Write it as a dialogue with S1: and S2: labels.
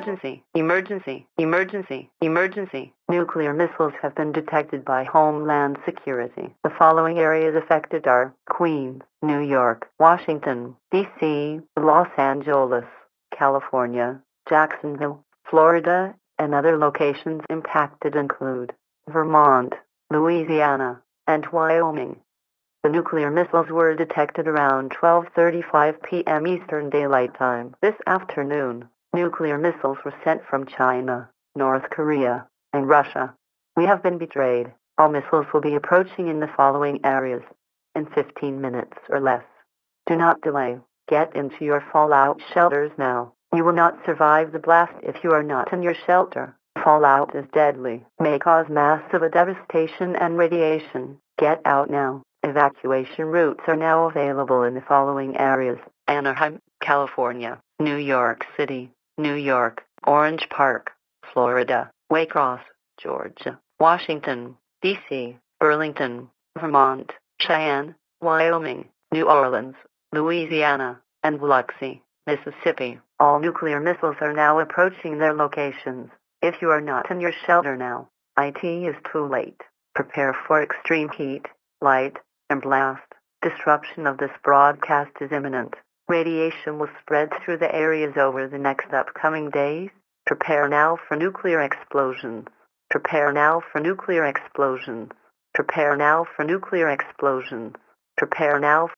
S1: Emergency, emergency, emergency, emergency. Nuclear missiles have been detected by Homeland Security. The following areas affected are Queens, New York, Washington, D.C., Los Angeles, California, Jacksonville, Florida, and other locations impacted include Vermont, Louisiana, and Wyoming. The nuclear missiles were detected around 12:35 p.m. Eastern Daylight Time this afternoon. Nuclear missiles were sent from China, North Korea, and Russia. We have been betrayed. All missiles will be approaching in the following areas in 15 minutes or less. Do not delay. Get into your fallout shelters now. You will not survive the blast if you are not in your shelter. Fallout is deadly, may cause massive devastation and radiation. Get out now. Evacuation routes are now available in the following areas: Anaheim, California, New York City, New York, Orange Park, Florida, Waycross, Georgia, Washington, D.C., Burlington, Vermont, Cheyenne, Wyoming, New Orleans, Louisiana, and Biloxi, Mississippi. All nuclear missiles are now approaching their locations. If you are not in your shelter now, it is too late. Prepare for extreme heat, light, and blast. Disruption of this broadcast is imminent. Radiation will spread through the areas over the next upcoming days. Prepare now for nuclear explosions. Prepare now for nuclear explosions. Prepare now for nuclear explosions. Prepare now